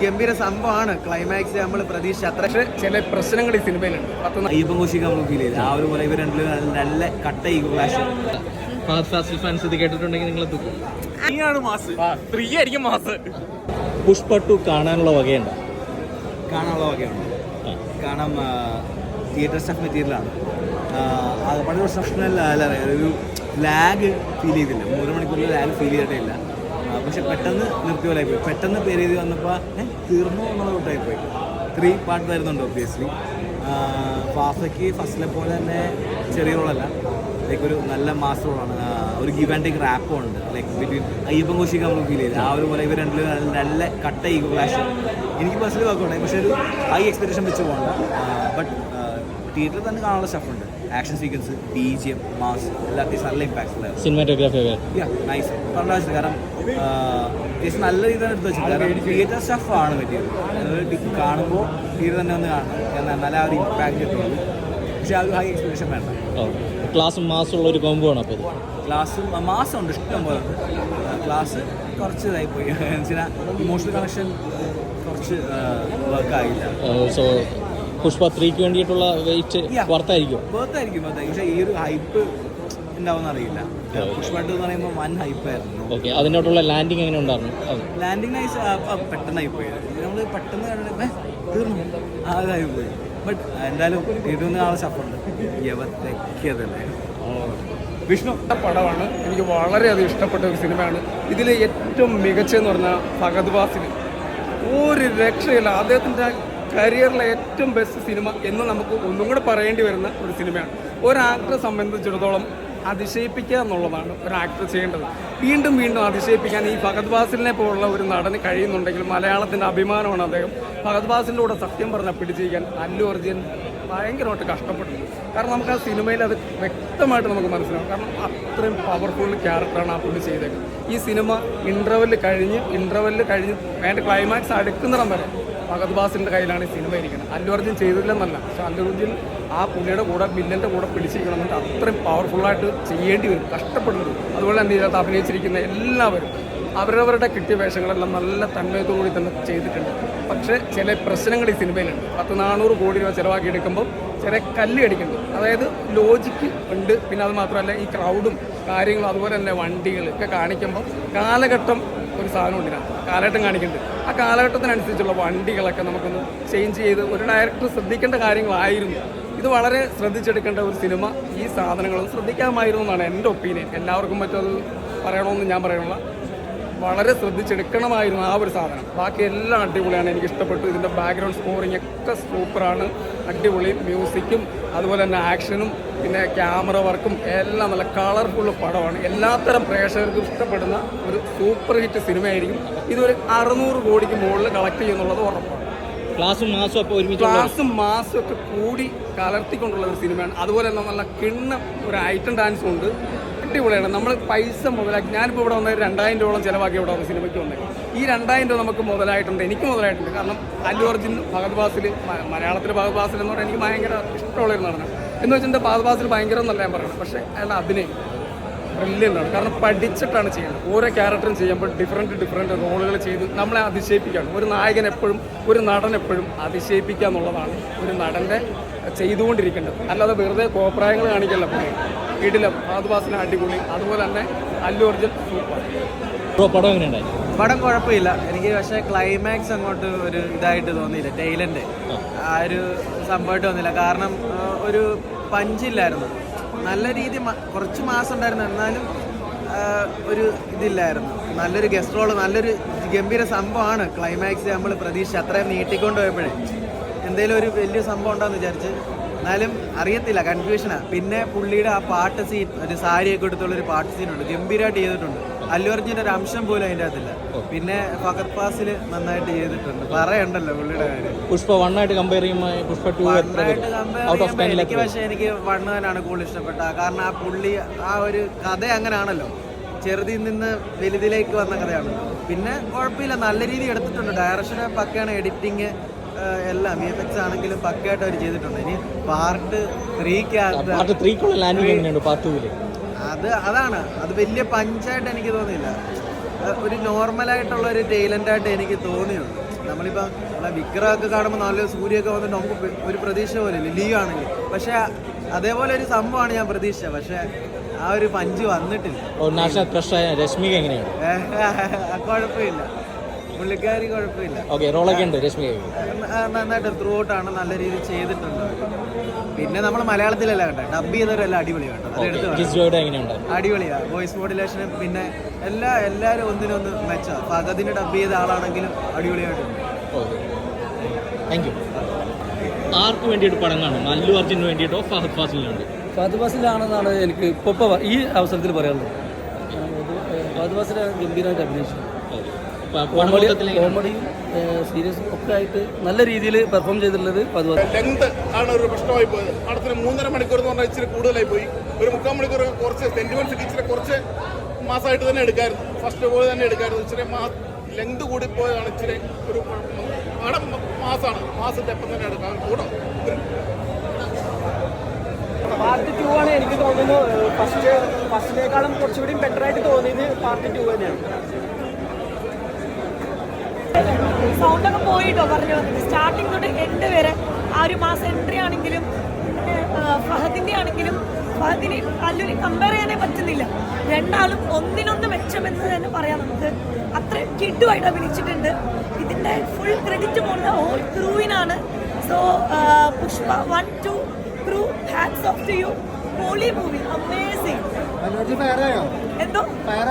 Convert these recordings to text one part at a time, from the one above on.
ഗംഭീര സംഭവമാണ്. ക്ലൈമാക്സ് നമ്മൾ പ്രതീക്ഷ അത്ര ചില പ്രശ്നങ്ങൾ ഈ സിനിമയിലുണ്ട്. അയ്യപ്പൻ കോശിക്ക് നമ്മൾ ഫീൽ ചെയ്ത് ആ ഒരു പോലെ ഇവർ രണ്ടിലും നല്ല കട്ട ഈഗോ ക്ലാഷ്. ഫാസ്റ്റ് ഫാൻസ് ഇത് കേട്ടിട്ടുണ്ടെങ്കിൽ നിങ്ങൾ മാസ് 3 ആയിരിക്കും മാസ്. പുഷ്പ 2 കാണാനുള്ള വകയുണ്ട്. കാണാനുള്ള വകയുണ്ട്. കാരണം തിയേറ്റർ സ്റ്റഫ് മെറ്റീരിയലാണ്. വളരെ പ്രൊഫഷണൽ ഒരു ലാഗ് ഫീൽ ചെയ്തില്ല. 3 മണിക്കൂറിൽ ലാഗ് ഫീൽ ചെയ്തിട്ടേ ഇല്ല. പക്ഷെ പെട്ടെന്ന് നിർത്തിയ പോലെ ആയിപ്പോയി. പെട്ടെന്ന് പേര് ചെയ്ത് വന്നപ്പോൾ തീർന്നു എന്നുള്ള കൂട്ടായിപ്പോയി. 3 പാർട്ട് വരുന്നുണ്ട് ഒബ്വിയസ്ലി. ഫാഫയ്ക്ക് ഫസ്റ്റിലെ പോലെ തന്നെ ചെറിയ റോളല്ല, ലൈക്ക് ഒരു നല്ല മാസ് റോളാണ്. ഒരു ഗിവ് ആൻഡ് ടേക്ക് റാപ്പും ഉണ്ട് ലൈക്ക് ബിറ്റ്വീൻ അയ്യപ്പൻ കോശിക്ക് നമ്മൾ ഫീൽ ചെയ്ത് ആ ഒരു പോലെ ഇവർ രണ്ടിലും നല്ല കട്ട ഈഗോ ക്ലാഷ്. എനിക്ക് പേഴ്സണലി വർക്കുണ്ടായി, പക്ഷേ ഒരു ഹൈ എക്സ്പെക്ടേഷൻ വെച്ച് പോകണ്ട. ബട്ട് തിയേറ്ററിൽ തന്നെ കാണാനുള്ള സ്റ്റഫുണ്ട്. ആക്ഷൻ സീക്വൻസ്, BGM, മാസ് എല്ലാം അത്യാവശ്യം നല്ല ഇമ്പാക്ട്സ് ഉണ്ടായിരുന്നു. സിനിമാറ്റോഗ്രാഫി നൈസ് പറഞ്ഞ കാരണം അത്യാവശ്യം നല്ല രീതിയിലാണ് എടുത്ത് വെച്ചത്. കാരണം തിയേറ്റർ സ്റ്റഫാണ് മെറ്റീരിയൽ. കാണുമ്പോൾ തിയേറ്റർ തന്നെ ഒന്ന് കാണണം, നല്ല ആ ഒരു ഇമ്പാക്ട് കിട്ടുള്ളൂ. പക്ഷേ ആ ഒരു ഹൈ എക്സ്പെക്ടേഷൻ വേണ്ട. ക്ലാസ് മാസമുള്ള ഒരു കോംബോ ആണ്. അപ്പോൾ ക്ലാസ് മാസമുണ്ട്, ഇഷ്ടം പോലെ ഉണ്ട്. ക്ലാസ് കുറച്ച് ഇതായിപ്പോയി. വെച്ചാൽ ഇമോഷണൽ കണക്ഷൻ കുറച്ച് വർക്കായില്ല. സോ പുഷ്പ 3ക്ക് വേണ്ടിയിട്ടുള്ള വെയിറ്റ് വർത്തായിരിക്കും. പക്ഷേ ഈ ഒരു ഹൈപ്പ് ഉണ്ടാവുമെന്ന് അറിയില്ല. പുഷ്പ 2 എന്ന് പറയുമ്പോൾ വൻ ഹൈപ്പായിരുന്നു. ഓക്കെ, അതിനോട്ടുള്ള ലാൻഡിങ് എങ്ങനെ ഉണ്ടായിരുന്നു? ലാൻഡിങ് നൈസ്, പെട്ടെന്നായി പോയി. നമ്മൾ പെട്ടെന്ന് കണ്ടിട്ട് തീർന്നു അതായി പോയി. ബട്ട് എന്തായാലും ഇരുന്ന് ആളെ ഷഫുണ്ട്. യവത്തല്ലേ വിഷ്ണു പടമാണ്. എനിക്ക് വളരെയധികം ഇഷ്ടപ്പെട്ട ഒരു സിനിമയാണ്. ഇതിൽ ഏറ്റവും മികച്ചെന്ന് പറഞ്ഞാൽ ഫഹദ് ഫാസിൽ ഒരു രക്ഷയില്ല. അദ്ദേഹത്തിൻ്റെ കരിയറിലെ ഏറ്റവും ബെസ്റ്റ് സിനിമ എന്ന് നമുക്ക് ഒന്നും കൂടെ പറയേണ്ടി വരുന്ന ഒരു സിനിമയാണ്. ഒരു ആക്ടറെ സംബന്ധിച്ചിടത്തോളം അതിശയിപ്പിക്കുക എന്നുള്ളതാണ് ഒരു ആക്ടർ ചെയ്യേണ്ടത്. വീണ്ടും വീണ്ടും അതിശയിപ്പിക്കാൻ ഈ ഫഹദ് ഫാസിലിനെ പോലുള്ള ഒരു നടന് കഴിയുന്നുണ്ടെങ്കിൽ മലയാളത്തിൻ്റെ അഭിമാനമാണ് അദ്ദേഹം. ഫഹദ് ഫാസിലിൻ്റെ കൂടെ സത്യം പറഞ്ഞാൽ പിടിച്ചിരിക്കാൻ അല്ലു അർജുൻ ഭയങ്കരമായിട്ട് കഷ്ടപ്പെട്ടു. കാരണം നമുക്ക് ആ സിനിമയിൽ അത് വ്യക്തമായിട്ട് നമുക്ക് മനസ്സിലാവും. കാരണം അത്രയും പവർഫുൾ ക്യാരക്ടറാണ് ആ പുള്ളി ചെയ്തേക്കുന്നത്. ഈ സിനിമ ഇൻ്റർവെല്ല് കഴിഞ്ഞ് വേണ്ട ക്ലൈമാക്സ് അടുക്കുന്നിടം വരെ ഫഹദ് ഫാസിലിൻ്റെ കയ്യിലാണ് ഈ സിനിമ ഇരിക്കുന്നത്. അല്ലു അർജുൻ ചെയ്തില്ലെന്നല്ല, പക്ഷെ അല്ലു അർജുൻ ആ പുള്ളിയുടെ കൂടെ വില്ലൻ്റെ കൂടെ പിടിച്ചിരിക്കണമെന്നുണ്ട്. അത്രയും പവർഫുള്ളായിട്ട് ചെയ്യേണ്ടി വരും, കഷ്ടപ്പെടുന്നത്. അതുപോലെ തന്നെ ഇതിനകത്ത് അഭിനയിച്ചിരിക്കുന്ന എല്ലാവരും അവരവരുടെ കിട്ടിയ വേഷങ്ങളെല്ലാം നല്ല തന്മയത്തോടുകൂടി തന്നെ ചെയ്തിട്ടുണ്ട്. പക്ഷേ ചില പ്രശ്നങ്ങൾ ഈ സിനിമയിലുണ്ട്. 400 കോടി രൂപ ചിലവാക്കി എടുക്കുമ്പോൾ ചില കല്ല് കടിക്കുന്നുണ്ട്. അതായത് ലോജിക്ക് ഉണ്ട്. പിന്നെ അത് മാത്രമല്ല ഈ ക്രൗഡും കാര്യങ്ങളും അതുപോലെ തന്നെ വണ്ടികളൊക്കെ കാണിക്കുമ്പോൾ കാലഘട്ടം ഒരു സാധനം ഉണ്ട്, കാലഘട്ടം കാണിക്കുന്നുണ്ട്. ആ കാലഘട്ടത്തിനനുസരിച്ചുള്ള വണ്ടികളൊക്കെ നമുക്കൊന്ന് ചേഞ്ച് ചെയ്ത് ഒരു ഡയറക്ടർ ശ്രദ്ധിക്കേണ്ട കാര്യങ്ങളായിരുന്നു. ഇത് വളരെ ശ്രദ്ധിച്ചെടുക്കേണ്ട ഒരു സിനിമ. ഈ സാധനങ്ങളും ശ്രദ്ധിക്കാമായിരുന്നു എന്നാണ് എൻ്റെ ഒപ്പീനിയൻ. എല്ലാവർക്കും മറ്റത് പറയണമെന്ന് ഞാൻ പറയണില്ല. വളരെ ശ്രദ്ധിച്ചെടുക്കണമായിരുന്നു ആ ഒരു സാധനം. ബാക്കി എല്ലാം അടിപൊളിയാണ്, എനിക്ക് ഇഷ്ടപ്പെട്ടു. ഇതിൻ്റെ ബാക്ക്ഗ്രൗണ്ട് സ്കോറിംഗ് ഒക്കെ സൂപ്പറാണ്, അടിപൊളി. മ്യൂസിക്കും അതുപോലെ തന്നെ ആക്ഷനും പിന്നെ ക്യാമറ വർക്കും എല്ലാം നല്ല കളർഫുൾ പടമാണ്. എല്ലാത്തരം പ്രേക്ഷകർക്കും ഇഷ്ടപ്പെടുന്ന ഒരു സൂപ്പർ ഹിറ്റ് സിനിമയായിരിക്കും. ഇതൊരു 600 കോടിക്ക് മുകളിൽ കളക്ട് ചെയ്യുന്നുള്ളത് ഉറപ്പാണ്. ക്ലാസും മാസും ഒക്കെ കൂടി കലർത്തിക്കൊണ്ടുള്ള ഒരു സിനിമയാണ്. അതുപോലെ തന്നെ നല്ല കിണ്ണം ഒരു ഐറ്റം ഡാൻസും ഉണ്ട്, അടിപൊളിയാണ്. നമ്മൾ പൈസ മുതലാക്കി, ഞാനിപ്പോൾ ഇവിടെ വന്നത് 2000 രൂപയോളം ചിലവാക്കി ഇവിടെ വന്ന സിനിമയ്ക്ക് വന്നത്. ഈ 2000 രൂപ നമുക്ക് മുതലായിട്ടുണ്ട്, എനിക്ക് മുതലായിട്ടുണ്ട്. കാരണം അല്ലു അർജുൻ ഫഹദ് ഫാസിൽ, മലയാളത്തിലെ ഫഹദ് ഫാസിൽ എന്ന് പറഞ്ഞാൽ എനിക്ക് ഭയങ്കര ഇഷ്ടമുള്ളൊരു നടനാണ്. എന്ന് വെച്ചിട്ട് ഫഹദ് ഫാസിൽ ഭയങ്കര എന്നല്ല ഞാൻ പറയുന്നത്, പക്ഷേ അയാളുടെ അഭിനയം ബ്രില്യൻ്റാണ്. കാരണം പഠിച്ചിട്ടാണ് ചെയ്യുന്നത്. ഓരോ ക്യാരക്ടറും ചെയ്യുമ്പോൾ ഡിഫറെൻറ്റ് റോളുകൾ ചെയ്ത് നമ്മളെ അതിശയിപ്പിക്കുകയാണ്. ഒരു നായകൻ എപ്പോഴും, ഒരു നടൻ എപ്പോഴും അതിശയിപ്പിക്കുക എന്നുള്ളതാണ് ഒരു നടൻ്റെ ചെയ്തുകൊണ്ടിരിക്കേണ്ടത്. അല്ലാതെ വെറുതെ കോപ്രായങ്ങൾ കാണിക്കല്ല. പുള്ളി ഇടിലം ഫഹദ് ഫാസിന് അടിപൊളി. അതുപോലെ തന്നെ അല്ലു അർജുൻ സൂപ്പർ. പടം കുഴപ്പമില്ല എനിക്ക്. പക്ഷേ ക്ലൈമാക്സ് അങ്ങോട്ട് ഒരു ഇതായിട്ട് തോന്നിയില്ല. ടൈലൻ്റെ ആ ഒരു സംഭവമായിട്ട് തോന്നിയില്ല. കാരണം ഒരു പഞ്ചില്ലായിരുന്നു. നല്ല രീതി കുറച്ച് മാസം ഉണ്ടായിരുന്നു, എന്നാലും ഒരു ഇതില്ലായിരുന്നു. നല്ലൊരു ഗസ്റ്റ് റോള്, നല്ലൊരു ഗംഭീര സംഭവമാണ്. ക്ലൈമാക്സ് നമ്മൾ പ്രതീക്ഷ അത്രയും നീട്ടിക്കൊണ്ട് പോയപ്പോഴേ എന്തെങ്കിലും ഒരു വലിയ സംഭവം ഉണ്ടാകുമെന്ന് വിചാരിച്ച്, എന്നാലും അറിയത്തില്ല, കൺഫ്യൂഷനാണ്. പിന്നെ പുള്ളിയുടെ ആ പാട്ട് സീൻ, ഒരു സാരിയൊക്കെ എടുത്തുള്ളൊരു പാട്ട് സീനുണ്ട്, ഗംഭീരമായിട്ട് ചെയ്തിട്ടുണ്ട്. അല്ലു അർജുൻ്റെ ഒരു അംശം പോലും അതിൻ്റെ അകത്തില്ല. പിന്നെ ഫഹദ് ഫാസിൽ നന്നായിട്ട് ചെയ്തിട്ടുണ്ട്, പറയണ്ടല്ലോ പുള്ളിയുടെ കാര്യം. പുഷ്പ 1 ആയിട്ട് കമ്പയർ ചെയ്യുമ്പോൾ പുഷ്പ 2 എനിക്ക് പക്ഷേ എനിക്ക് 1 തന്നെയാണ് കൂടുതൽ ഇഷ്ടപ്പെട്ടത്. കാരണം ആ പുള്ളി ആ ഒരു കഥ അങ്ങനെയാണല്ലോ, ചെറുതിൽ നിന്ന് വലുതിലേക്ക് വന്ന കഥയാണല്ലോ. പിന്നെ കുഴപ്പമില്ല, നല്ല രീതിയിൽ എടുത്തിട്ടുണ്ട്. ഡയറക്ഷൻ പക്കയാണ്, എഡിറ്റിങ് എല്ലാം VFX ആണെങ്കിലും പക്കയായിട്ട് അവർ ചെയ്തിട്ടുണ്ട്. ഇനി പാർട്ട് 3 ലാൻഡിംഗ് എങ്ങനെയുണ്ട്? പാർട്ട് 2 അതാണ്, അത് വലിയ പഞ്ചായിട്ട് എനിക്ക് തോന്നിയില്ല. ഒരു നോർമലായിട്ടുള്ള ഒരു ടൈലൻ്റായിട്ട് എനിക്ക് തോന്നിയുള്ളൂ. നമ്മളിപ്പോൾ നമ്മളെ വിക്രമൊക്കെ കാണുമ്പോൾ നല്ല സൂര്യമൊക്കെ വന്നിട്ട് നമുക്ക് ഒരു പ്രതീക്ഷ പോലെ ഇല്ല, ലീവ് ആണെങ്കിൽ. പക്ഷേ അതേപോലെ ഒരു സംഭവമാണ് ഞാൻ പ്രതീക്ഷിച്ചത്. പക്ഷേ ആ ഒരു പഞ്ച് വന്നിട്ടില്ല. നാഷണൽ ക്രഷായ രശ്മിക എങ്ങനെയാണ്? കുഴപ്പമില്ല, പുള്ളിക്കാരി കുഴപ്പമില്ല. ഓക്കെ, റോളൊക്കെ ഉണ്ട് രശ്മിക? നന്നായിട്ട് ത്രൂ ഔട്ടാണ്, നല്ല രീതിയിൽ ചെയ്തിട്ടുണ്ട്. പിന്നെ നമ്മൾ മലയാളത്തിലല്ല കണ്ടത്, ഡബ് ചെയ്തവരെല്ലാം അടിപൊളിയാണ്. അടിപൊളിയാണ് വോയിസ് മോഡുലേഷനും. പിന്നെ എല്ലാവരും ഒന്നിനൊന്ന് മെച്ചാ. ഫഹദിന് ഡബ് ചെയ്ത ആളാണെങ്കിലും അടിപൊളിയായിട്ടുണ്ട്. Thank you. ആർക്ക് വേണ്ടിയിട്ട് പടം കാണും? അല്ലു അർജുന് വേണ്ടിയിട്ടോ ഫഹദ് ഫാസിലിന് വേണ്ടി? ഫഹദ് ഫാസിലാണെന്നാണ് എനിക്ക് ഇപ്പോൾ ഈ അവസരത്തിൽ പറയാനുള്ളത്. ഫഹദ് ഫാസിൽ ഗംഭീരമായിട്ട് അഭിനയിച്ചു. കോമഡിയും സീരിയസും ഒക്കെ ആയിട്ട് നല്ല രീതിയിൽ പെർഫോം ചെയ്തിട്ടുള്ളത് ഫഹദ് ഫാസിൽ. ലെങ്ത് ആണ് ഒരു പ്രശ്നമായി പോയത്. പടത്തിന് 3.5 മണിക്കൂർ എന്ന് പറഞ്ഞാൽ ഇച്ചിരി കൂടുതലായി പോയി. ഒരു 3/4 മണിക്കൂർ കുറച്ച് സെന്റിമെന്റ്സ് ഇച്ചിരി കുറച്ച് മാസമായിട്ട് തന്നെ എടുക്കായിരുന്നു. ഫസ്റ്റ് പോലെ തന്നെ എടുക്കായിരുന്നു. ഇച്ചിരി ലെങ്ത് കൂടി പോയതാണ് ഇച്ചിരി ഒരു പടം. മാസത്തെ എപ്പം തന്നെ എടുക്കാം കൂടാം. പാർട്ട് 2 ആണ് എനിക്ക് തോന്നുന്നു. ഫസ്റ്റിനേക്കാളും കുറച്ചുകൂടി ബെറ്റർ ആയിട്ട് തോന്നിയത് പാർട്ട് 2 തന്നെയാണ്. സൗണ്ടൊക്കെ പോയിട്ടോ പറഞ്ഞു വന്നത്. സ്റ്റാർട്ടിങ് തൊട്ട് എൻഡ് വരെ ആ ഒരു മാസം എൻട്രി ആണെങ്കിലും ഫഹദിൻ്റെ ആണെങ്കിലും ഫഹദിനെ അല്ലുവിനെ കമ്പയർ ചെയ്യാനേ പറ്റുന്നില്ല. രണ്ടാളും ഒന്നിനൊന്ന് മെച്ചമെന്ന് തന്നെ പറയാം. നമുക്ക് അത്ര കിഡുമായിട്ട് അഭിനയിച്ചിട്ടുണ്ട്. ഇതിൻ്റെ ഫുൾ ക്രെഡിറ്റ് പോകുന്നത് ഹോൾ ക്രൂവിനാണ്. So Pushpa 1, 2 crew, hats off to you. പോളി മൂവി, അമേസിങ്. എന്തോ ഫയർ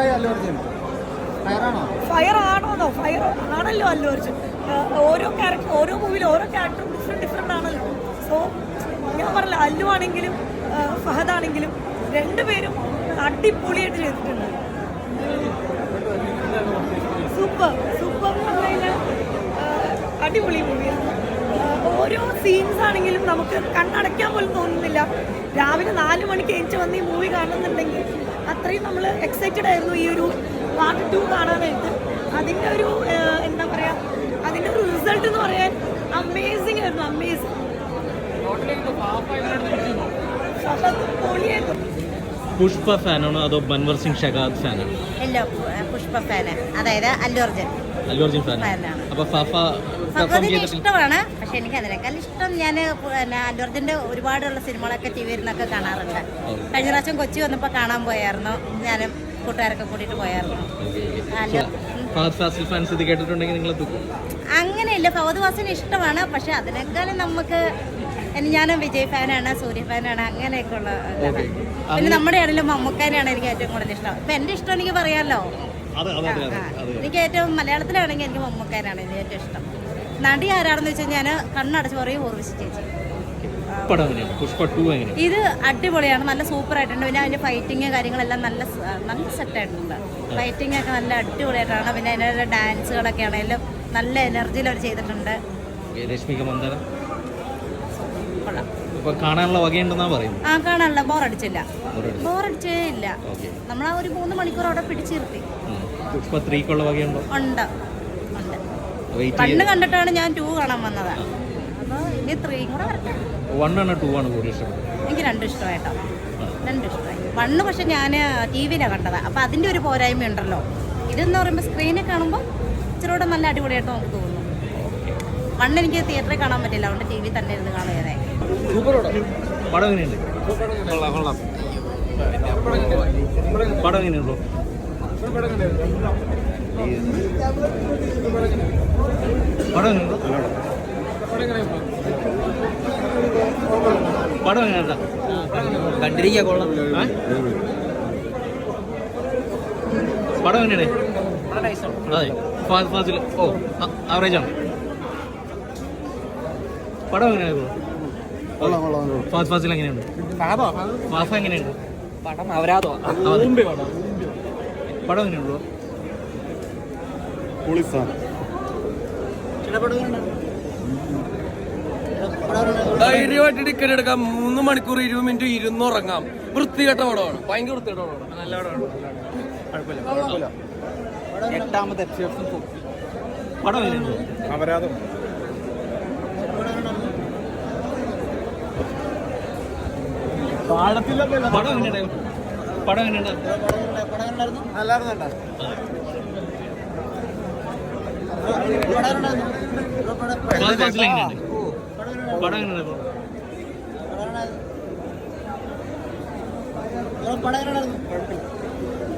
ആണോന്നോ? ഫയർ ആണല്ലോ അല്ലു അർജുൻ. ഓരോ ക്യാരക്ടർ, ഓരോ മൂവിലും ഓരോ ക്യാരക്ടറും ഡിഫറെൻ്റ് ആണല്ലോ. സോ ഞാൻ പറഞ്ഞില്ല, അല്ലു ആണെങ്കിലും ഫഹദ് ആണെങ്കിലും രണ്ടുപേരും അടിപൊളിയായിട്ട് ചെയ്തിട്ടുണ്ട്. സൂപ്പർ എന്ന് പറഞ്ഞു കഴിഞ്ഞാൽ അടിപൊളി മൂവിയാണ്. ഓരോ സീൻസ് ആണെങ്കിലും നമുക്ക് കണ്ണടയ്ക്കാൻ പോലും തോന്നുന്നില്ല. രാവിലെ 4 മണിക്ക് എഴുന്നേറ്റ് വന്ന് ഈ മൂവി കാണുന്നുണ്ടെങ്കിൽ അത്രയും നമ്മൾ എക്സൈറ്റഡ് ആയിരുന്നു ഈ ഒരു പാർട്ട് 2 കാണാനായിട്ട്. അതിൻ്റെ ഒരു എന്താ പറയുക, അതിൻ്റെ ഒരു റിസൾട്ട് എന്ന് പറയാൻ അമേസിങ് ആയിരുന്നു. അമേസിങ്. പുഷ്പ ഫാനാണോ അതോ ബൻവർ സിംഗ് ഷഹാദ് ഫാനാണോ? അല്ല, പുഷ്പ ഫാന്, അതായത് അല്ലു അർജുൻ ഫാനാണ്. അപ്പോൾ ഫഹദിനെ ഇഷ്ടമാണ്. പക്ഷെ എനിക്ക് അതിനേക്കാൾ ഇഷ്ടം ഞാൻ അല്ലു അർജുൻ്റെ ഒരുപാടുള്ള സിനിമകളൊക്കെ ടി വിയിൽ നിന്നൊക്കെ കാണാറുണ്ട്. കഴിഞ്ഞ പ്രാവശ്യം കൊച്ചി വന്നപ്പോൾ കാണാൻ പോയായിരുന്നു. ഞാനും കൂട്ടുകാരൊക്കെ കൂട്ടിയിട്ട് പോയായിരുന്നു. അങ്ങനെയില്ല, ഫഹദ് ഫാസിലിനെ ഇഷ്ടമാണ്. പക്ഷെ അതിനേക്കാളും നമുക്ക് ഞാൻ വിജയ് ഫാനാണ്, സൂര്യ ഫാനാണ്, അങ്ങനെയൊക്കെ ഉള്ള. പിന്നെ നമ്മുടെ ആണെങ്കിലും മമ്മൂക്കാനെയാണ് എനിക്ക് ഏറ്റവും കൂടുതൽ ഇഷ്ടം. ഇപ്പം എൻ്റെ ഇഷ്ടം എനിക്ക് പറയാമല്ലോ. എനിക്ക് ഏറ്റവും മലയാളത്തിലാണെങ്കിൽ എനിക്ക് മമ്മൂക്കാനാണ് എനിക്ക് ഏറ്റവും ഇഷ്ടം. നടി ആരാണെന്ന് വെച്ചാൽ ഞാൻ കണ്ണടച്ച് പറയും ഊർവശി ചേച്ചി. ഇത് അടിപൊളിയാണ്, നല്ല സൂപ്പർ ആയിട്ടുണ്ട്. പിന്നെ അതിൻ്റെ ഫൈറ്റിങ് കാര്യങ്ങളെല്ലാം നല്ല സെറ്റായിട്ടുണ്ട്. ഫൈറ്റിംഗ് ഒക്കെ നല്ല അടിപൊളിയായിട്ടാണ്. പിന്നെ അതിൻ്റെ ഡാൻസുകളൊക്കെ ആണെങ്കിലും നല്ല എനർജിയിൽ അവർ ചെയ്തിട്ടുണ്ട്. കാണാനുള്ള വകയുണ്ടെന്നാ പറയുന്നത്. കാണാനുള്ള ബോറടിച്ചേ ഇല്ല. നമ്മൾ ആ ഒരു 3 മണിക്കൂർ അവിടെ പിടിച്ചിരുത്തി. പുഷ്പ 3 വകയുണ്ടോ? ഉണ്ട്. കണ്ണ് കണ്ടിട്ടാണ് ഞാൻ 2 കാണാൻ വന്നത്. അപ്പോൾ ഇനി 3 കൂടെ വരട്ടെ. 1 ആണോ 2 ആണോ കൂടുതൽ ഇഷ്ടം? എനിക്ക് 2 ഇഷ്ടമായിട്ടോ. 2 ഇഷ്ടമായി. 1 പക്ഷെ ഞാൻ ടി വിയിലാണ് കണ്ടത്. അപ്പോൾ അതിൻ്റെ ഒരു പോരായ്മയുണ്ടല്ലോ. ഇതെന്ന് പറയുമ്പോൾ സ്ക്രീനിൽ കാണുമ്പോൾ ഇച്ചിരൂടെ നല്ല അടിപൊളിയായിട്ട് നമുക്ക് തോന്നുന്നു. 1 എനിക്ക് തിയേറ്ററിൽ കാണാൻ പറ്റില്ല, അതുകൊണ്ട് ടി വി തന്നെ ഇരുന്ന് കാണുകയായി. പടം എങ്ങനെയുണ്ട്? പടം എങ്ങനെയുണ്ടോ? പടം എങ്ങനെയുണ്ടോ? പടം എങ്ങനെയുണ്ടാ? കണ്ടിരിക്കുക, കൊള്ളാം. പടം എങ്ങനെയാണ്? അതെ, ഫഹദ് ഫാസിൽ ആവറേജ് ആണ്. പടം എങ്ങനെയായിരുന്നു? ഫഹദ് ഫാസിൽ എങ്ങനെയുണ്ട്? ഫാഫ എങ്ങനെയുണ്ട്? പടം അവരാതോ പടം എങ്ങനെയുള്ളൂ? ധൈര്യമായിട്ട് ടിക്കറ്റ് എടുക്കാം. 3 മണിക്കൂർ 20 മിനിറ്റ് ഇരുന്നുറങ്ങാം. വൃത്തികെട്ട പടമാണ്, ഭയങ്കര വൃത്തികെട്ട പടമാണ്. നല്ല പടമാണ്, കുഴപ്പമില്ല. 8ാമത്തെ എപ്പിസോഡ്. പടം എങ്ങനെയുണ്ട്? അപരാധം. പടം എങ്ങനെയുണ്ടായിരുന്നു? നല്ലായിരുന്നു. ഫഹദ് ഫാസിൽ എങ്ങനെയുണ്ട്? പടം എങ്ങനെയുണ്ട്?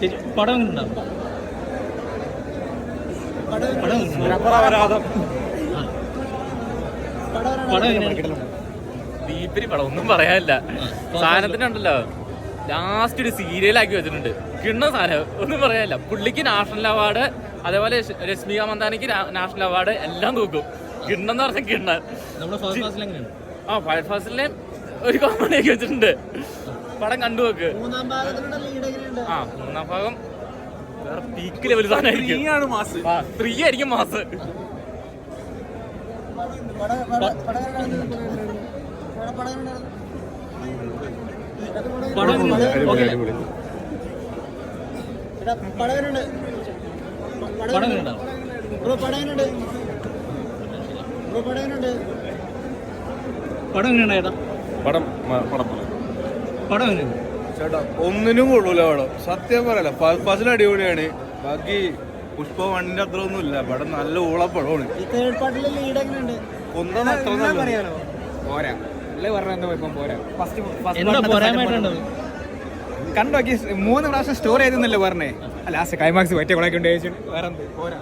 ചേച്ചി, പടം എങ്ങനെയുണ്ടാവും? പടം എങ്ങനെയാണ്? ദീപിരി പടം ഒന്നും പറയാനില്ല. സാധനത്തിനുണ്ടല്ലോ ലാസ്റ്റ് ഒരു സീരിയലാക്കി വെച്ചിട്ടുണ്ട്. കിണ്ണ സാധനം ഒന്നും പറയാനില്ല. പുള്ളിക്ക് നാഷണൽ അവാർഡ്, അതേപോലെ രശ്മിക മന്ദാനിക്ക് നാഷണൽ അവാർഡ് എല്ലാം തൂക്കും. കിണ്ണെന്ന് പറഞ്ഞ കിണ്ണ. നമ്മുടെ ഫഹദ് ഫാസിൽ എങ്ങനെയാണ്? ഫഹദ് ഫാസിലിനെ ഒരു കോമഡി ആക്കി വെച്ചിട്ടുണ്ട്. പടം കണ്ടു നോക്ക്. മൂന്നാം ഭാഗം വേറെ പീക്ക് ലെവൽ സാധനമായിരിക്കും. 3 ആയിരിക്കും മാസ്. പടം എങ്ങനെയുണ്ട്? പടം എങ്ങനെയുണ്ടാവും? പടം എങ്ങനെയുണ്ട് ചേട്ടാ? പടം എങ്ങനെയുണ്ട് ചേട്ടാ? ഒന്നിനും കൊള്ളൂല പടം, സത്യം പറയല. ഫസ്റ്റ് അടിപൊളിയാണ്. ബാക്കി പുഷ്പ 1 അത്ര ഒന്നും ഇല്ല. പടം നല്ല ഊളപ്പടമാണ്. ഒന്നും അത്ര പോരാ. എന്താ പോരായ്മയായിട്ടുണ്ടത്? കണ്ടോക്കി 3 പ്രാവശ്യം സ്റ്റോർ ചെയ്തെന്നല്ലേ പറഞ്ഞേ. ലാസ്റ്റ് ക്ലൈമാക്സ് പറ്റിയ കൊളൊക്കെ ഉണ്ട്. വേറെ പോരാ.